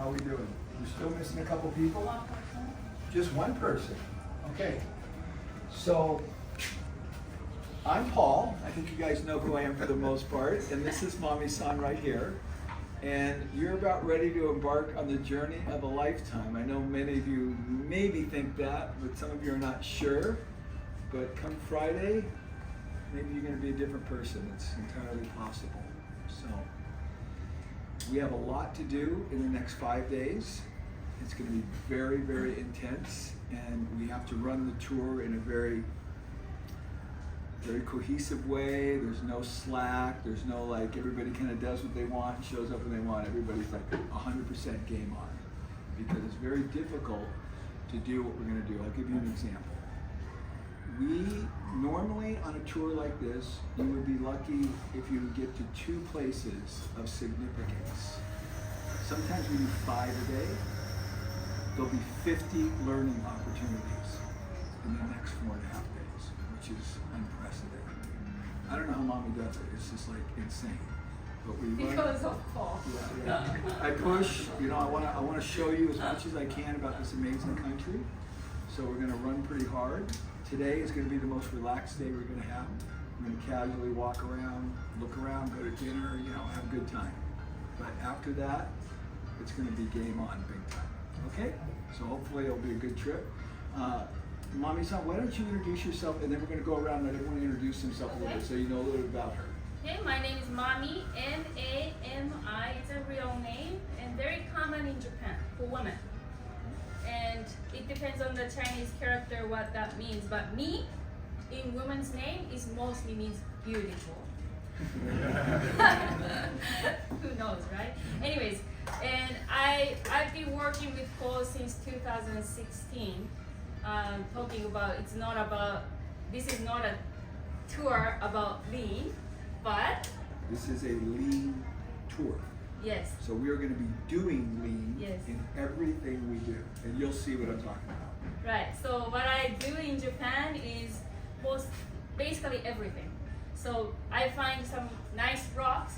How are we doing? We're still missing a couple people? Just one person. Okay. So, I'm Paul. I think you guys know who I am for the most part. And this is Mommy-san right here. And you're about ready to embark on the journey of a lifetime. I know many of you maybe think that, but some of you are not sure. But come Friday, maybe you're going to be a different person. It's entirely possible. So, we have a lot to do in the next 5 days. It's going to be very, very intense, and we have to run the tour in a very cohesive way. There's no slack. There's no like everybody kind of does what they want, shows up when they want. Everybody's like 100% game on, because it's very difficult to do what we're going to do. I'll give you an example. We normally on a tour like this, you would be lucky if you would get to 2 places of significance. Sometimes we do 5 a day. There'll be 50 learning opportunities in the next 4.5 days, which is unprecedented. I don't know how Mommy does it. It's just like insane. But we run. Because of Paul. Yeah. I push. You know, I want to show you as much as I can about this amazing country. So we're going to run pretty hard. Today is going to be the most relaxed day we're going to have. We're going to casually walk around, look around, go to dinner, you know, have a good time. But after that, it's going to be game on big time. Okay? So hopefully it'll be a good trip. Mommy-san, why don't you introduce yourself, and then we're going to go around and let everyone introduce themselves a little bit so you know a little bit about her. Hey, my name is Mami, M-A-M-I. It's a real name and very common in Japan for women. And it depends on the Chinese character what that means. But me, in woman's name, is mostly means beautiful. Who knows, right? Anyways, and I've been working with Paul since 2016. Talking about this is not a tour about lean, but this is a lean tour. Yes. So we are going to be doing lean Yes. in everything we do, and you'll see what I'm talking about. Right. So what I do in Japan is basically everything. So I find some nice rocks,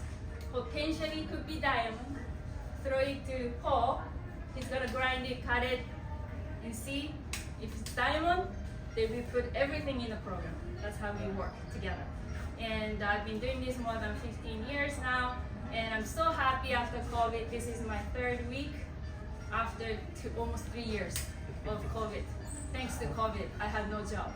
potentially could be diamond, throw it to Paul. He's gonna grind it, cut it, and see if it's diamond. Then we put everything in the program. That's how we work together. And I've been doing this more than 15 years now. And I'm so happy after COVID. This is my 3rd week after almost 3 years of COVID. Thanks to COVID, I had no job.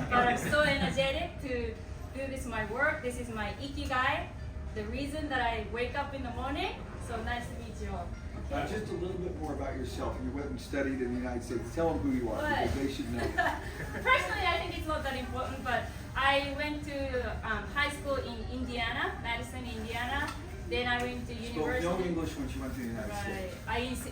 But I'm so energetic to do this my work. This is my ikigai, the reason that I wake up in the morning. So nice to meet you all. Okay? Just a little bit more about yourself. You went and studied in the United States. Tell them who you are, because they should know. Personally, I think it's not that important, but I went to high school in Indiana, Madison, Indiana. Then I went to university. Spoke no English when she went to the United States.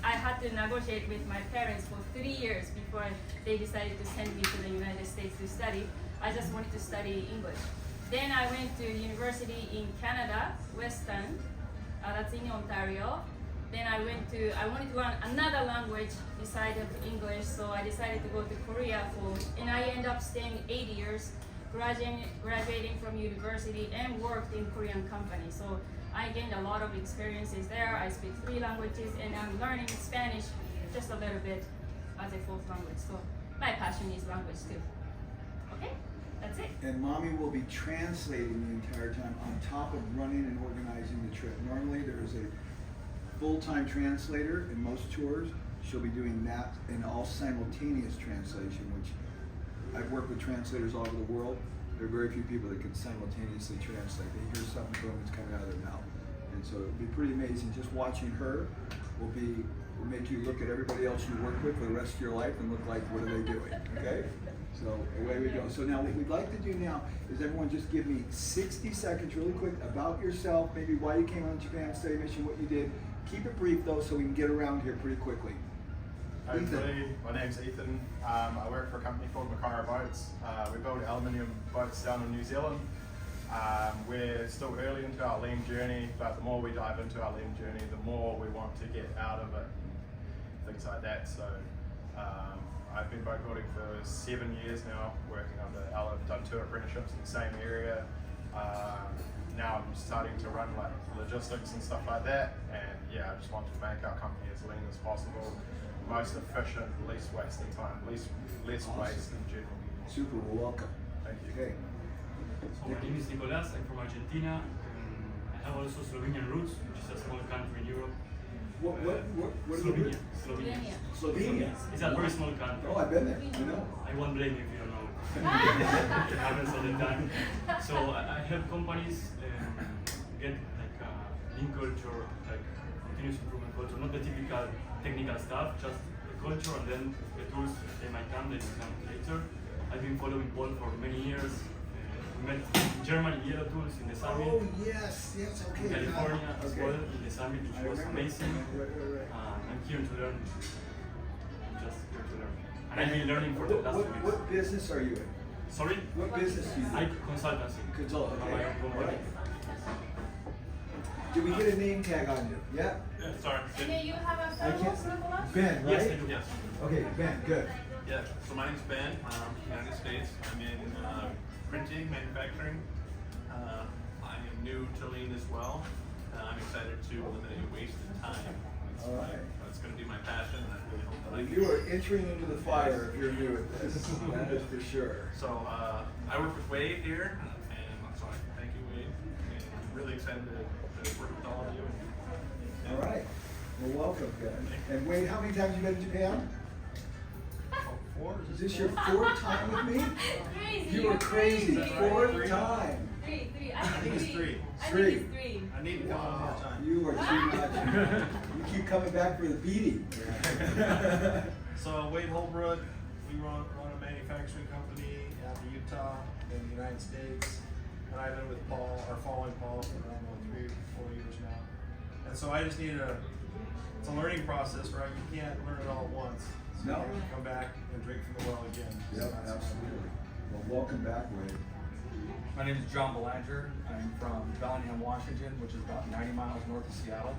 I had to negotiate with my parents for 3 years before they decided to send me to the United States to study. I just wanted to study English. Then I went to university in Canada, Western. That's in Ontario. Then I wanted to learn another language besides of English, so I decided to go to Korea and I ended up staying 8 years, graduating from university and worked in Korean company. So I gained a lot of experiences there. I speak 3 languages and I'm learning Spanish just a little bit as a 4th language. So my passion is language too. Okay, that's it. And Mommy will be translating the entire time on top of running and organizing the trip. Normally there is a full-time translator in most tours. She'll be doing that and all simultaneous translation, which I've worked with translators all over the world. There are very few people that can simultaneously translate. They hear something from that's coming out of their mouth. And so it'll be pretty amazing. Just watching her will make you look at everybody else you work with for the rest of your life and look like, what are they doing? Okay? So away we go. So now what we'd like to do now is everyone just give me 60 seconds really quick about yourself, maybe why you came on the Japan study mission, what you did. Keep it brief though so we can get around here pretty quickly. Hi everybody, my name's Ethan. I work for a company called Makara Boats. We build aluminium boats down in New Zealand. We're still early into our lean journey, but the more we dive into our lean journey, the more we want to get out of it, things like that. So I've been boat building for 7 years now, working under Alan. I've done 2 apprenticeships in the same area. Now I'm starting to run like logistics and stuff like that, and yeah, I just want to make our company as lean as possible, most efficient, least waste of time, less waste in general. Super, well, welcome. Thank you. Okay. So my name is Nicolas, I'm from Argentina. I have also Slovenian roots, which is a small country in Europe. What is Slovenia. it? Slovenia. Slovenia. It's a very small country. Oh, I've been there. I know. I won't blame you if you don't know. It happens all the time. So I help companies get like lean culture, like continuous improvement culture, not the typical technical stuff, just the culture, and then the tools they might come, they become later. I've been following Paul for many years. We met in Germany, Yellow Tools in the summit. Oh, yes, okay. In California as Okay. well, in the summit, which I was remember. amazing. Right. I'm here to learn. I'm just here to learn. And I've been learning for the last 2 weeks. What business are you in? Sorry? What business do you I do? consultancy. Consult, I'm okay. my own company. Alright. Did we get a name tag on you? Yeah? Sorry. And then you have a I can't. thermos, Nicolas? Ben, right? Yes, I do. Yes. Okay, Ben, good. Yeah. So my name's Ben, United States. I'm in printing, manufacturing. I am new to lean as well. I'm excited to eliminate wasted time. All right. That's going to be my passion, and I really hope that I can. You are entering into the fire if you're new at this. That is for sure. So I work with Wade here, and so I thank you, Wade. And I'm really excited to work with all of you. All right. Well, welcome, Ben. And Wade, how many times have you been to Japan? Four? Is this your fourth time with me? Crazy. You you're were crazy. Fourth time. Three. I think it's three. I Three. think it's three. I need to come one more time. You are too much. You keep coming back for the beating. So Wade Holbrook, we run a manufacturing company out of Utah in the United States, and I've been with Paul, or following Paul for I don't know 3 or 4 years now. And so I just need it's a learning process, right? You can't learn it all at once. So No. you have to come back and drink from the well again. So Yep, that's what I'm absolutely. doing. Well, welcome back, Wade. My name is John Belanger. I'm from Bellingham, Washington, which is about 90 miles north of Seattle.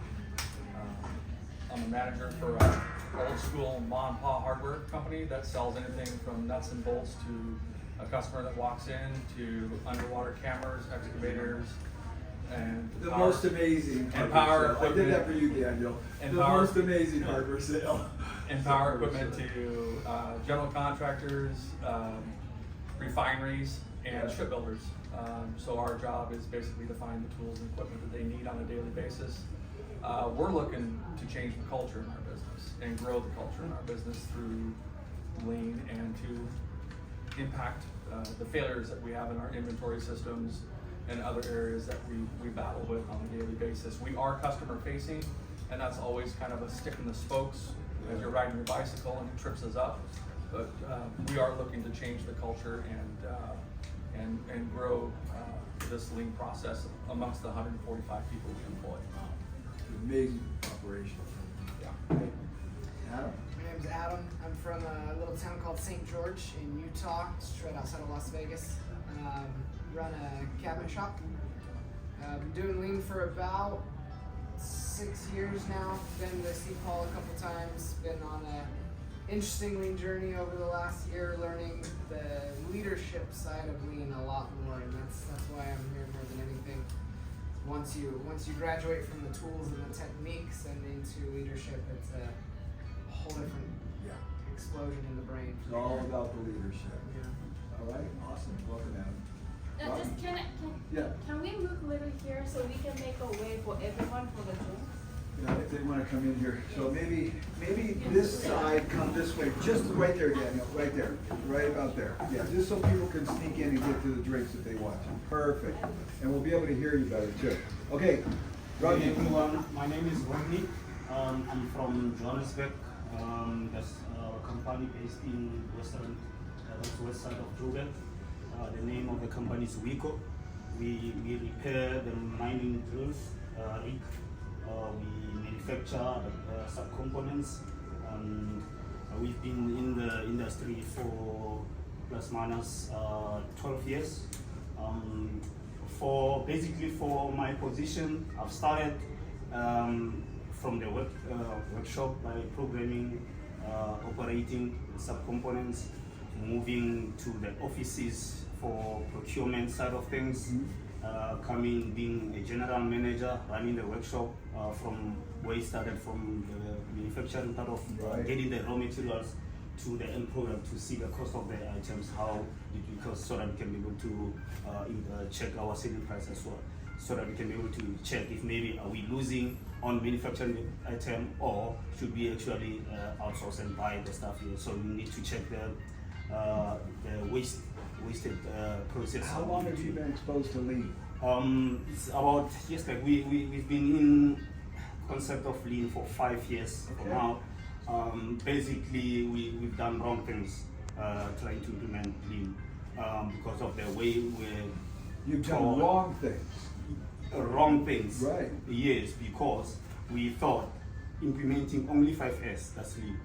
I'm a manager for an old school mom and pop hardware company that sells anything from nuts and bolts to a customer that walks in to underwater cameras, excavators, and The power- most amazing and hardware power sale. I did that equipment. for you, Daniel. And The power- most amazing hardware sale. and power equipment to general contractors, refineries, and shipbuilders. So our job is basically to find the tools and equipment that they need on a daily basis. We're looking to change the culture in our business and grow the culture in our business through lean and to impact the failures that we have in our inventory systems and other areas that we battle with on a daily basis. We are customer facing, and that's always kind of a stick in the spokes as you're riding your bicycle and it trips us up. But we are looking to change the culture and grow this lean process amongst the 145 people we employ. Amazing operation. Yeah. Adam. My name's Adam. I'm from a little town called St. George in Utah, just right outside of Las Vegas. Run a cabinet shop. Been doing lean for about 6 years now. Been to see Paul a couple times. Been on a interesting lean journey over the last year, learning the leadership side of lean a lot more, and that's why I'm here more than anything. Once you graduate from the tools and the techniques and into leadership, it's a whole different Yeah. explosion in the brain. It's all about the leadership. Yeah. All right. Awesome. Welcome, Adam. Just Yeah. can we move a little here so we can make a way for everyone for the drink? If they want to come in here, so maybe this side, come this way, just right there, Daniel, right there, right about there. Yeah, just so people can sneak in and get to the drinks if they want to. Perfect. And we'll be able to hear you better too. Okay, Hi Rodney. everyone, my name is Rodney. I'm from Johannesburg. That's a company based in west side of Joburg. The name of the company is Wico. We repair the mining drills, rig. We manufacture sub-components. We've been in the industry for plus minus 12 years. For my position, I've started from the workshop by programming, operating sub-components, moving to the offices for procurement side of things. coming, being a general manager, running the workshop from where he started from the manufacturing part of getting the raw materials to the end product to see the cost of the items, how it costs, so that we can be able to check our selling price as well, so that we can be able to check if maybe are we losing on manufacturing item or should we actually outsource and buy the stuff here. So we need to check the wasted process. How long have you been exposed to lean? It's about, yes, like we've been in concept of lean for 5 years Okay. now. Basically, we've done wrong things trying to implement lean because of the way You've done wrong things. wrong things. Right. Yes, because we thought implementing only 5S, that's lean.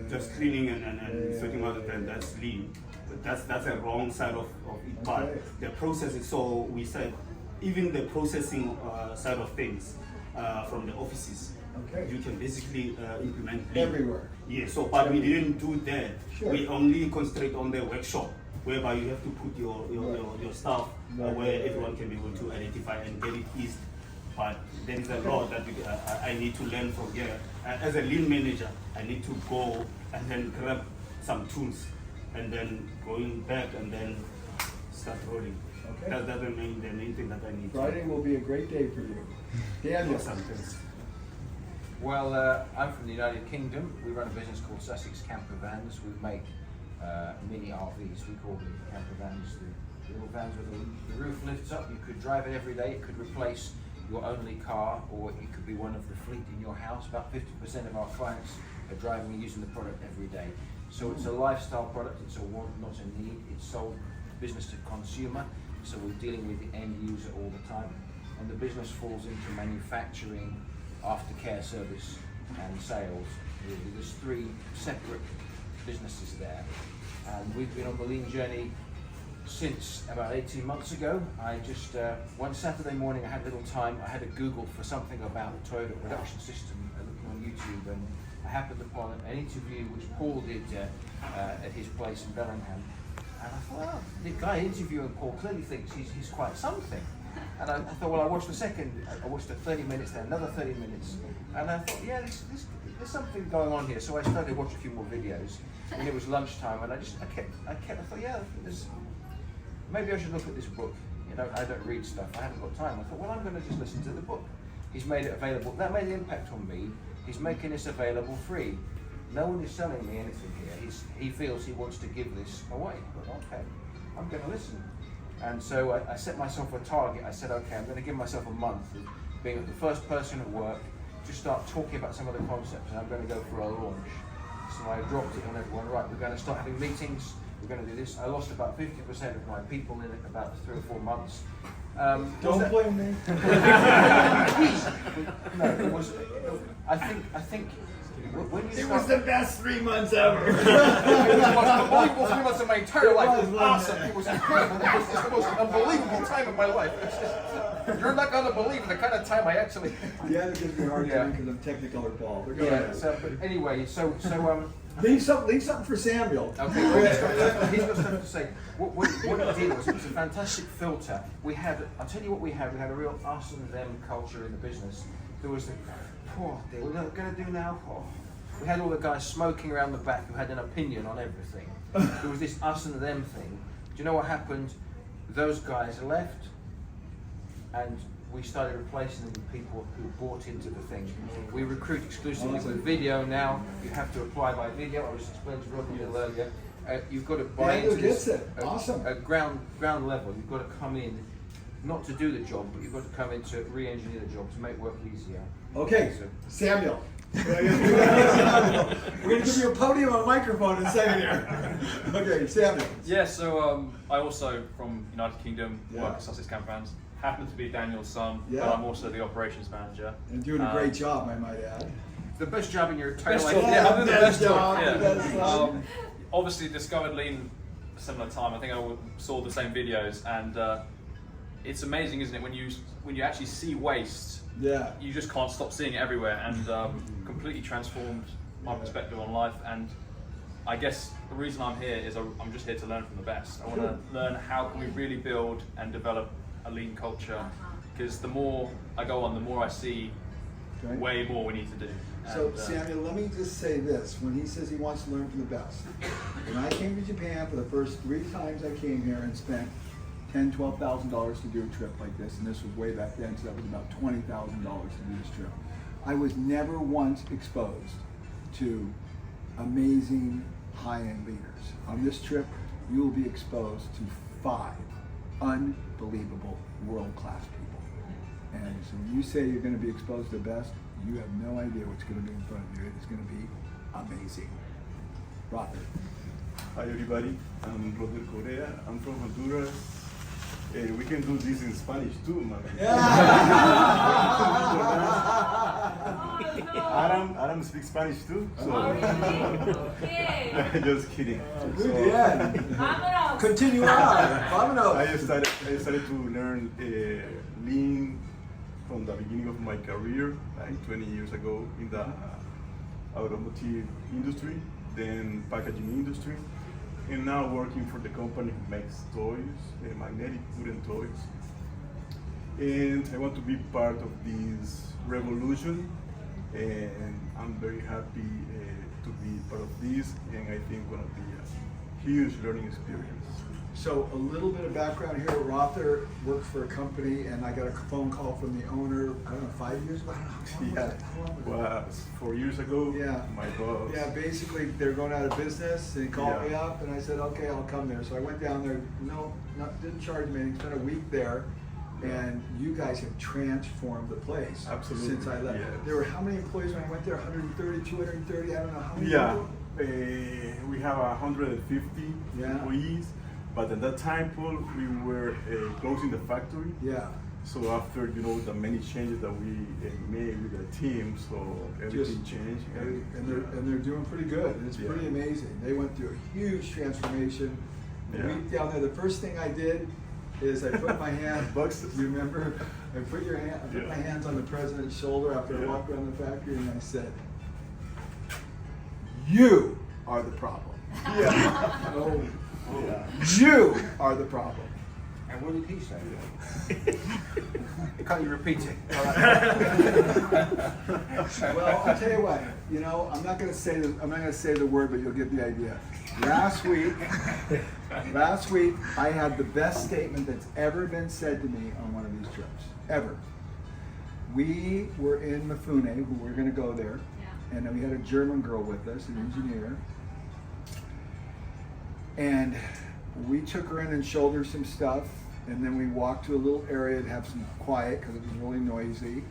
Just cleaning and sorting out the that's lean. But that's a wrong side of it. But Okay. the process is, so we said even the processing side of things from the offices, Okay. you can basically implement lean. Everywhere. Yeah, so but we didn't do that. Sure. We only concentrate on the workshop, whereby you have to put your stuff Right, where right, everyone can be able to identify and get it eased. But there is a lot that I need to learn from here. As a lean manager, I need to go and then grab some tools and then going back and then start rolling. Okay. That's the main thing that I need. Friday will be a great day for you. Daniel. Do something. Well, I'm from the United Kingdom. We run a business called Sussex Camper Vans. We make mini RVs. We call them camper vans. The little vans with the roof lifts up. You could drive it every day. It could replace your only car, or it could be one of the fleet in your house. About 50% of our clients are driving and using the product every day. So it's a lifestyle product. It's a want, not a need. It's sold business to consumer. So we're dealing with the end user all the time. And the business falls into manufacturing, aftercare service and sales. There's 3 separate businesses there, and we've been on the lean journey since about 18 months ago. I just one Saturday morning I had a little time. I had to Google for something about the Toyota production system, looking on YouTube, and I happened upon an interview which Paul did at his place in Bellingham, and I thought, well, the guy interviewing Paul clearly thinks he's quite something. And I thought, well, I watched I watched the 30 minutes, then another 30 minutes, and I thought, yeah, there's something going on here. So I started watching a few more videos, and it was lunchtime, and I thought, yeah, maybe I should look at this book. You know, I don't read stuff, I haven't got time. I thought, well, I'm going to just listen to the book. He's made it available. That made an impact on me. He's making this available free. No one is selling me anything here. He feels he wants to give this away. But okay, I'm going to listen. And so I set myself a target. I said, okay, I'm going to give myself a month of being the first person at work, just start talking about some of the concepts, and I'm going to go for a launch. So I dropped it on everyone. Right, we're going to start having meetings. We're going to do this. I lost about 50% of my people in about 3 or 4 months. Don't blame me. No, it was. I think. When you It start, was the best 3 months ever. It was the most unbelievable 3 months of my entire life. It was wasn't awesome. It was incredible. It was just the most unbelievable time of my life. It's just, you're not gonna believe the kind of time I actually. Yeah, it gives me a hard Yeah. time because I'm technical or Paul. But go Yeah. ahead. So, but anyway, Leave something for Samuel. Okay, well, he's got stuff to say. What he did was, it was a fantastic filter. I'll tell you what we had. We had a real us and them culture in the business. There was the, what are we going to do now? Oh. We had all the guys smoking around the back who had an opinion on everything. There was this us and them thing. Do you know what happened? Those guys left, and we started replacing them with people who bought into the thing. We recruit exclusively with video now. You have to apply by video. I was explaining to Rodney a little earlier. You've got to buy Daniel into this gets it. Awesome. at ground level. You've got to come in, not to do the job, but you've got to come in to re-engineer the job, to make work easier. Okay, So, Samuel. We're going to give you a podium and a microphone in a second here. Okay, Samuel. Yeah, so I also from United Kingdom Yeah. work at Sussex Camper Vans. Happen to be Daniel's son, Yeah. but I'm also the operations manager. And doing a great job, I might add. the best job in your entire Best life. job, Yeah, other than best best job, yeah. best job. Obviously discovered Lean a similar time. I think I saw the same videos, and it's amazing, isn't it, when you actually see waste, Yeah. you just can't stop seeing it everywhere, and completely transformed my perspective on life. And I guess the reason I'm here is I'm just here to learn from the best. I want to learn how can we really build and develop a lean culture, because the more I go on, the more I see Okay. way more we need to do. So And, Samuel, let me just say this, when he says he wants to learn from the best. When I came to Japan for the first 3 times I came here and spent $10,000, $12,000 to do a trip like this, and this was way back then, so that was about $20,000 to do this trip. I was never once exposed to amazing high-end leaders. On this trip, you will be exposed to 5 unbelievable world-class people. And so when you say you're going to be exposed to the best, you have no idea what's going to be in front of you. It's going to be amazing. Robert. Hi everybody, I'm Robert Correa, I'm from Honduras. We can do this in Spanish too, man. Adam speaks Spanish too, so Oh, really? Okay. just kidding. Muy bien. Vámonos. Continuar. Vámonos. I started to learn lean from the beginning of my career, like 20 years ago in the automotive industry, then packaging industry, and now working for the company who makes toys, magnetic wooden toys. And I want to be part of this revolution, and I'm very happy to be part of this, and I think it's going to be a huge learning experience. So a little bit of background here. Rother works for a company, and I got a phone call from the owner, I don't know, 5 years ago? I don't know. How long was it? Was 4 years ago, Yeah. my boss. Yeah, basically they're going out of business, and he called me Yeah. up, and I said, okay, I'll come there. So I went down there, didn't charge me anything, spent a week there, and you guys have transformed the place. Absolutely, Since I left. yes. There were how many employees when I went there? 130, 230, I don't know how many Yeah, people? we have 150 Yeah. employees, but at that time, Paul, we were closing the factory. Yeah. So after the many changes that we made with the team, so everything changed. And they're doing pretty good. And it's Yeah. pretty amazing. They went through a huge transformation. A Yeah. week down there, the first thing I did is I put my hand. Bucks. You remember? I put Yeah. my hands on the president's shoulder after I Yeah. walked around the factory, and I said, "You are the problem. Yeah. Oh, Yeah. you are the problem." And what did he say? Can't you repeat it? Well, I'll tell you what. I'm not going to say the word, but you'll get the idea. Last week, I had the best statement that's ever been said to me on one of these trips, ever. We were in Mifune, who were going to go there, and then we had a German girl with us, an engineer, and we took her in and showed her some stuff, and then we walked to a little area to have some quiet because it was really noisy.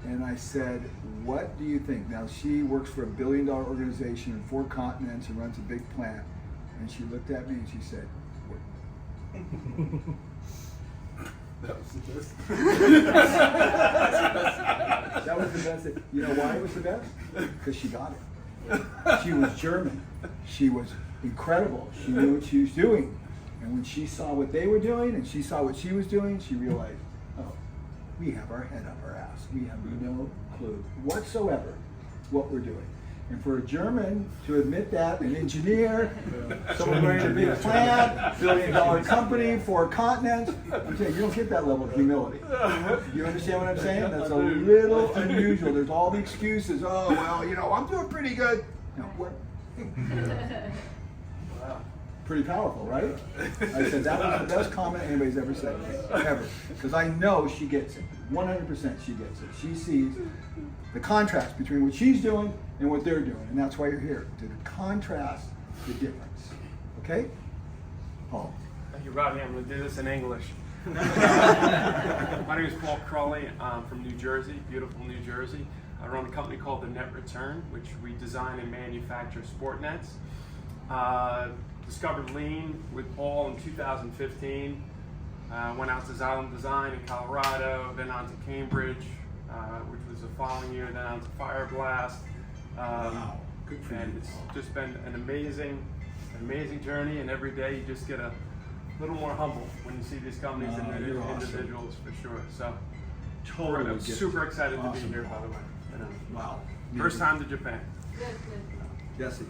And I said, "What do you think?" Now, she works for a $1 billion organization in 4 continents and runs a big plant. And she looked at me and she said, "What?" That was the best. That was the best. You know why it was the best? Because she got it. She was German. She was incredible. She knew what she was doing. And when she saw what they were doing and she saw what she was doing, she realized, oh, we have our head up our ass. We have no clue whatsoever what we're doing. And for a German to admit that, an engineer, someone running a big plant, $1 billion company, 4 continents, I'm saying you don't get that level of humility. You understand what I'm saying? That's a little unusual. There's all the excuses. Oh, well, I'm doing pretty good. No, what? Pretty powerful, right? I said that was the best comment anybody's ever said to me, ever. Because I know she gets it. 100% she gets it. She sees the contrast between what she's doing and what they're doing. And that's why you're here, to contrast the difference. Okay? Paul. Thank you, Rodney. I'm going to do this in English. My name is Paul Crawley. I'm from New Jersey, beautiful New Jersey. I run a company called The Net Return, which we design and manufacture sport nets. Discovered Lean with Paul in 2015. Went out to Xylem Design in Colorado, then on to Cambridge, which was the following year, then on to Fire Blast. Wow, good for and you. it's just been an amazing journey, and every day you just get a little more humble when you see these companies and you're individuals for sure. So Totally I'm get super excited to awesome. be here, by the way. Wow. First time to Japan. Good, good. Jesse.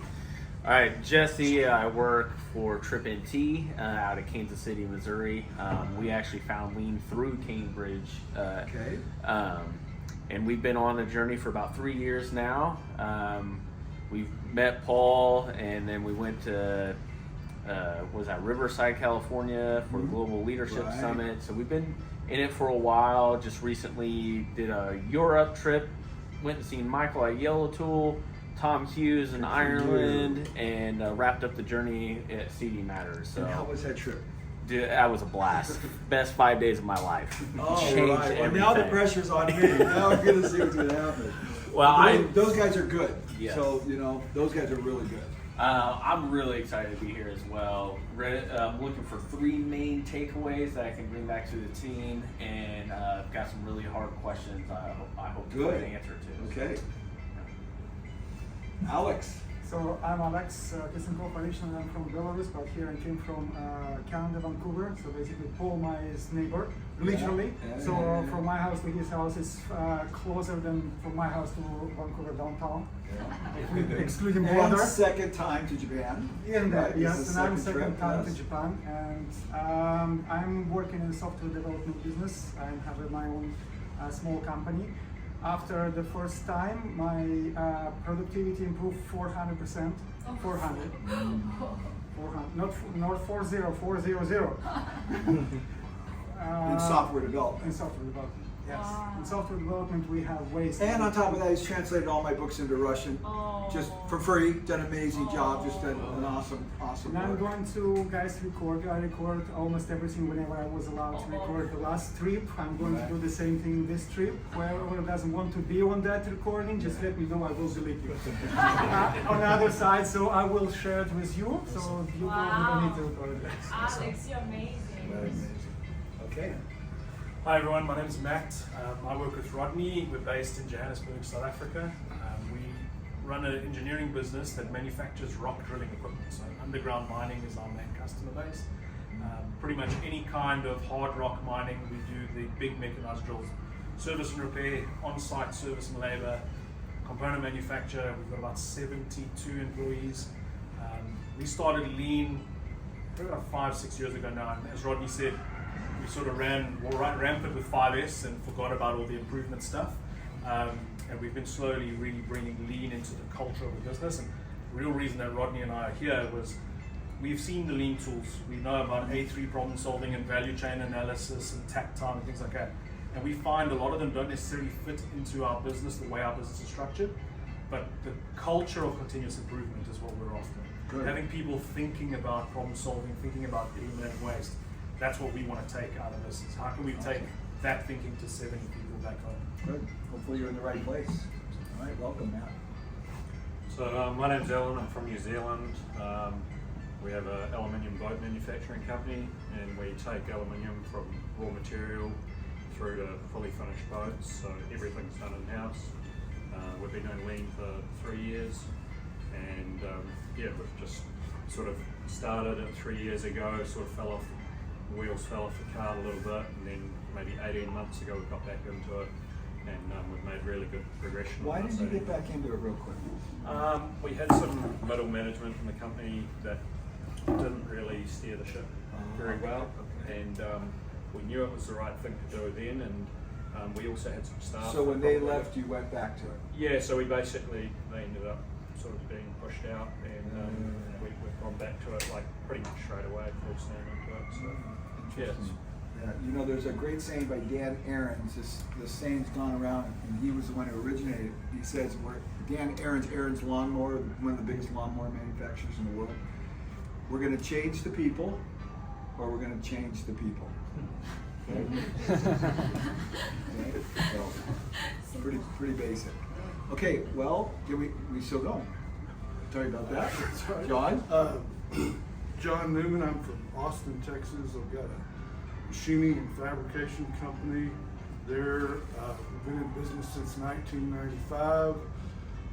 All right, Jesse, I work for Trip NT out of Kansas City, Missouri. We actually found Lean through Cambridge. Okay. And we've been on the journey for about 3 years now. We've met Paul, and then we went to Riverside, California for Global Leadership Right. Summit. So we've been in it for a while. Just recently did a Europe trip, went and seen Michael at Yellow Tool, Tom Hughes in Ireland, and wrapped up the journey at CD Matters. So And how was that trip? dude, that was a blast. Best 5 days of my life. Oh, Changed right. Well, now the everything. pressure's on me. Now I'm gonna see what's gonna happen. Well, those guys are good. Yes. So those guys are really good. I'm really excited to be here as well. I'm looking for 3 main takeaways that I can bring back to the team, and I've got some really hard questions I hope to get an answer to. Okay. Alex. So I'm Alex, Kissin Corporation, and I'm from Belarus, but here I came from Canada, Vancouver. So basically, Paul, my neighbor, literally. So from my house to his house is closer than from my house to Vancouver downtown. Excluding And border. second time to Japan. In that, Right, yes, this is and I'm the second trip, time yes. to Japan, and I'm working in the software development business. I have my own small company. After the first time, my productivity improved 400%. 400. 400. Not 40, 400. In software development. In software development, yes. Wow. In software development, we have ways. And on top of that, he's translated all my books into Russian, just for free. Done an amazing job. Just done an awesome And I'm work. going to, guys, record. I record almost everything whenever I was allowed to record the last trip. I'm going to do the same thing this trip. Whoever doesn't want to be on that recording, just let me know. I will delete you. On the other side, so I will share it with you. So you don't need to record it. Alex, you're amazing. Okay. Hi everyone, my name is Matt. I work with Rodney. We're based in Johannesburg, South Africa. We run an engineering business that manufactures rock drilling equipment. So underground mining is our main customer base. Pretty much any kind of hard rock mining, we do the big mechanized drills. Service and repair, on-site service and labor, component manufacture. We've got about 72 employees. We started Lean probably about 5-6 years ago now, and as Rodney said, we sort of ran rampant with 5S and forgot about all the improvement stuff. And we've been slowly really bringing Lean into the culture of the business. And the real reason that Rodney and I are here was we've seen the Lean tools. We know about A3 problem solving and value chain analysis and takt time and things like that. And we find a lot of them don't necessarily fit into our business, the way our business is structured. But the culture of continuous improvement is what we're after. Good. Having people thinking about problem solving, thinking about eliminating waste. That's what we want to take out of this. How can we take that thinking to 70 people back home? Good. Hopefully you're in the right place. All right, welcome, Matt. So my name's Alan, I'm from New Zealand. We have an aluminium boat manufacturing company, and we take aluminium from raw material through to fully finished boats, so everything's done in-house. We've been doing Lean for 3 years, and yeah, we've just sort of started it 3 years ago, sort of wheels fell off the cart a little bit, and then maybe 18 months ago we got back into it, and we've made really good progression. Why did you get back into it real quick? We had some middle management in the company that didn't really steer the ship very well, and we knew it was the right thing to do then, and we also had some staff. So when they left, you went back to it? Yeah, so they ended up sort of being pushed out, and we've gone back to it like pretty much straight away, full steam into it. So yeah. Yeah, you know, there's a great saying by Dan Aarons. This saying's gone around, and he was the one who originated it. He says, Dan Aarons Lawnmower, one of the biggest lawnmower manufacturers in the world. We're going to change the people, or we're going to change the people. Okay? Okay? So, pretty basic. Okay, well, we still going? Tell you about that. Right. John? John Newman, I'm from Austin, Texas. I've got a machining and fabrication company there. We've been in business since 1995.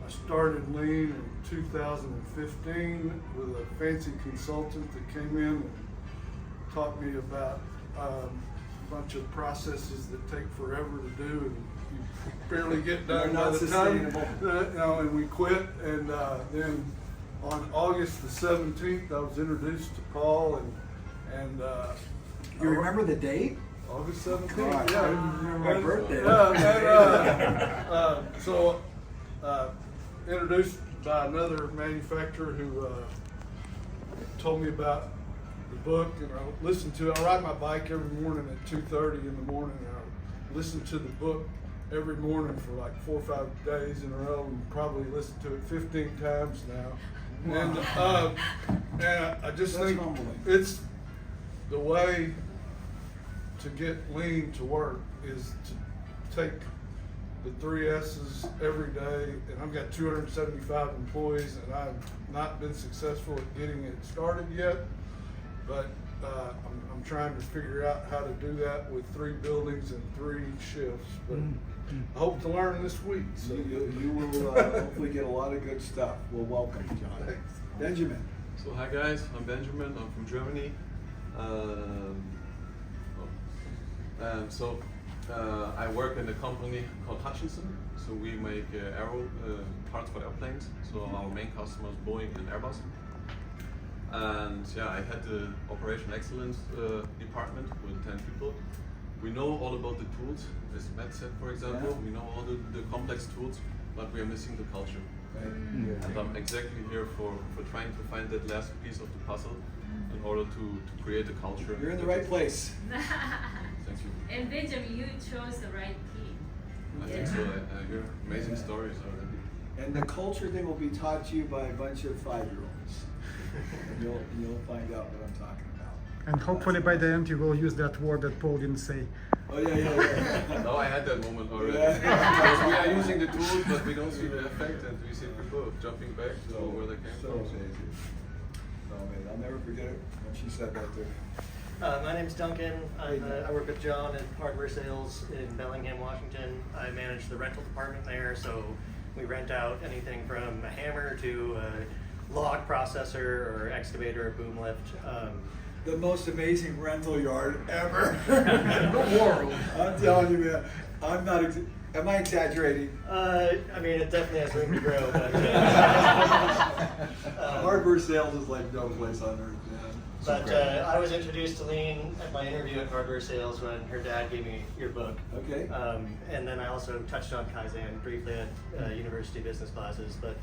I started Lean in 2015 with a fancy consultant that came in and taught me about a bunch of processes that take forever to do, and you barely get done by the time, and we quit, and then on August the 17th, I was introduced to Paul and You remember the date? August 17th. God, Yeah, my birthday. So introduced by another manufacturer who told me about the book, and I listened to it. I ride my bike every morning at 2:30 in the morning, and I listen to the book every morning for like 4 or 5 days in a row, and probably listened to it 15 times now. Wow. And I just That's think humbling. it's the way to get lean to work is to take the 3 S's every day. And I've got 275 employees, and I've not been successful at getting it started yet, but I'm trying to figure out how to do that with 3 buildings and 3 shifts. But I hope to learn this week. So You will hopefully get a lot of good stuff. Well, welcome, John. Benjamin. So hi guys, I'm Benjamin. I'm from Germany. I work in a company called Hutchinson. So we make aero parts for airplanes. So our main customers Boeing and Airbus. And yeah, I had the operation excellence department with 10 people. We know all about the tools, as Matt said, for example. Yeah. We know all the complex tools, but we are missing the culture. Right. And I'm exactly here for trying to find that last piece of the puzzle in order to create a culture. You're in the right place. Thank you. And Benjamin, you chose the right team. I think so. I hear amazing stories already. And the culture thing will be taught to you by a bunch of 5-year-olds. And you'll find out what I'm talking about. And hopefully by the end you will use that word that Paul didn't say. Oh yeah. No, I had that moment already. Yeah. Because we are using the tools, but we don't see the effect, and we see people jumping back to where they came So from. amazing. Oh man, I'll never forget it when she said that there. My name's Duncan. I work with John in hardware sales in Bellingham, Washington. I manage the rental department there, so we rent out anything from a hammer to a log processor or excavator or boom lift. The most amazing rental yard ever in the world. I'm telling you, man. I'm not. Am I exaggerating? I mean, it definitely has room to grow. But, hardware sales is like no place on earth. But I was introduced to Lean at my interview at Hardware Sales when her dad gave me your book. Okay. And then I also touched on Kaizen briefly at university business classes. But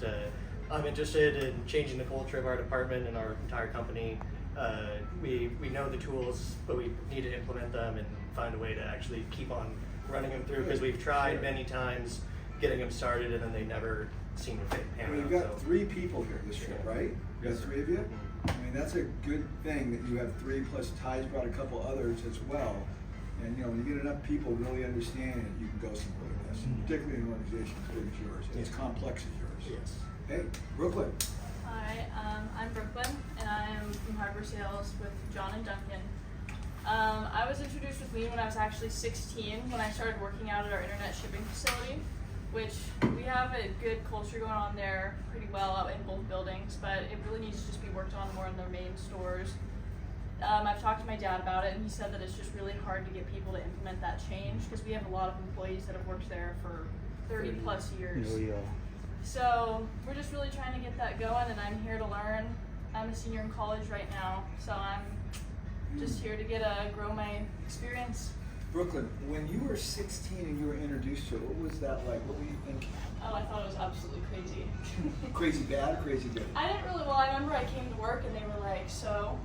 I'm interested in changing the culture of our department and our entire company. We know the tools, but we need to implement them and find a way to actually keep on running them through, because we've tried many times getting them started and then they never seem to pan out. You've got 3 people here this trip, right? You got 3 of you? I mean, that's a good thing that you have 3, plus Ty's brought a couple others as well. And you know, when you get enough people really understanding it, you can go somewhere with this, particularly in an organization as big as yours, and as complex as yours. Yes. Hey, Brooklyn. Hi, I'm Brooklyn, and I'm from hardware sales with John and Duncan. I was introduced with Lean when I was actually 16, when I started working out at our internet shipping facility, which we have a good culture going on there pretty well out in both buildings, but it really needs to just be worked on more in their main stores. I've talked to my dad about it, and he said that it's just really hard to get people to implement that change, because we have a lot of employees that have worked there for 30 plus years. So we're just really trying to get that going, and I'm here to learn. I'm a senior in college right now, so I'm just here to grow my experience. Brooklyn, when you were 16 and you were introduced to it, what was that like? What were you thinking? Oh, I thought it was absolutely crazy. Crazy bad or crazy good? I didn't really, well, I remember I came to work and they were like, so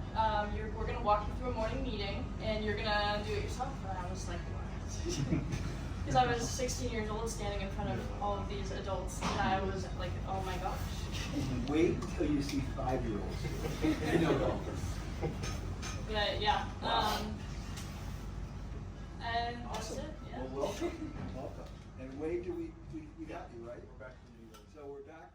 we're going to walk you through a morning meeting and you're going to do it yourself. And I was like, what? Because I was 16 years old standing in front of all of these adults, and I was like, oh my gosh. Wait until you see 5-year-olds. They know it all. Yeah. And that's it. Yeah. Well, welcome. And Wade, we got you, right? We're back from New York. So we're back.